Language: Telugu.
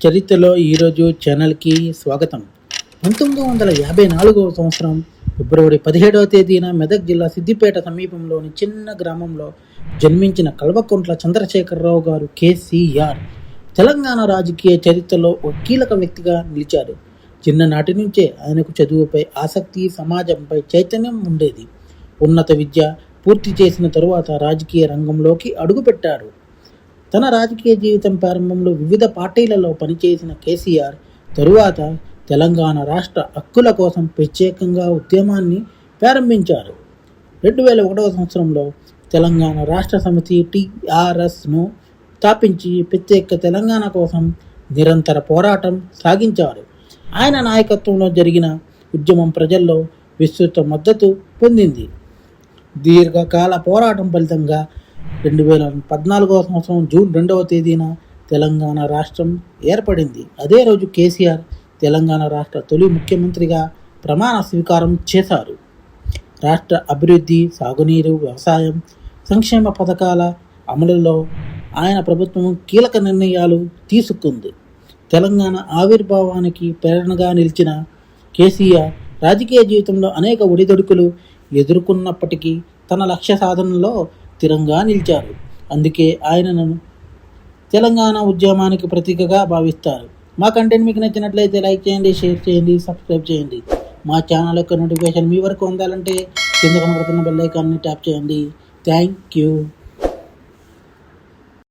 చరిత్రలో ఈరోజు ఛానల్కి స్వాగతం. 1954 సంవత్సరం ఫిబ్రవరి 17వ తేదీన మెదక్ జిల్లా సిద్దిపేట సమీపంలోని చిన్న గ్రామంలో జన్మించిన కల్వకుంట్ల చంద్రశేఖరరావు గారు కేసీఆర్ తెలంగాణ రాజకీయ చరిత్రలో ఒక కీలక వ్యక్తిగా నిలిచారు. చిన్ననాటి నుంచే ఆయనకు చదువుపై ఆసక్తి, సమాజంపై చైతన్యం ఉండేది. ఉన్నత విద్య పూర్తి చేసిన తరువాత రాజకీయ రంగంలోకి అడుగుపెట్టారు. తన రాజకీయ జీవితం ప్రారంభంలో వివిధ పార్టీలలో పనిచేసిన కేసీఆర్ తరువాత తెలంగాణ రాష్ట్ర హక్కుల కోసం ప్రత్యేకంగా ఉద్యమాన్ని ప్రారంభించారు. 2001 సంవత్సరంలో తెలంగాణ రాష్ట్ర సమితి TRSను స్థాపించి ప్రత్యేక తెలంగాణ కోసం నిరంతర పోరాటం సాగించారు. ఆయన నాయకత్వంలో జరిగిన ఉద్యమం ప్రజల్లో విస్తృత మద్దతు పొందింది. దీర్ఘకాల పోరాటం ఫలితంగా 2014 సంవత్సరం జూన్ 2వ తేదీన తెలంగాణ రాష్ట్రం ఏర్పడింది. అదే రోజు కేసీఆర్ తెలంగాణ రాష్ట్ర తొలి ముఖ్యమంత్రిగా ప్రమాణ స్వీకారం చేశారు. రాష్ట్ర అభివృద్ధి, సాగునీరు, వ్యవసాయం, సంక్షేమ పథకాల అమలులో ఆయన ప్రభుత్వం కీలక నిర్ణయాలు తీసుకుంది. తెలంగాణ ఆవిర్భావానికి ప్రేరణగా నిలిచిన కేసీఆర్ రాజకీయ జీవితంలో అనేక ఒడిదుడుకులు ఎదుర్కొన్నప్పటికీ తన లక్ష్య సాధనలో స్థిరంగా నిలిచారు. అందుకే ఆయనను తెలంగాణ ఉద్యమానికి ప్రతీకగా భావిస్తారు. మా కంటెంట్ మీకు నచ్చినట్లయితే లైక్ చేయండి, షేర్ చేయండి, సబ్స్క్రైబ్ చేయండి. మా ఛానల్ యొక్క నోటిఫికేషన్ మీ వరకు అందాలంటే కింద కనబడుతున్న బెల్ ఐకాన్ని ట్యాప్ చేయండి. Thank you.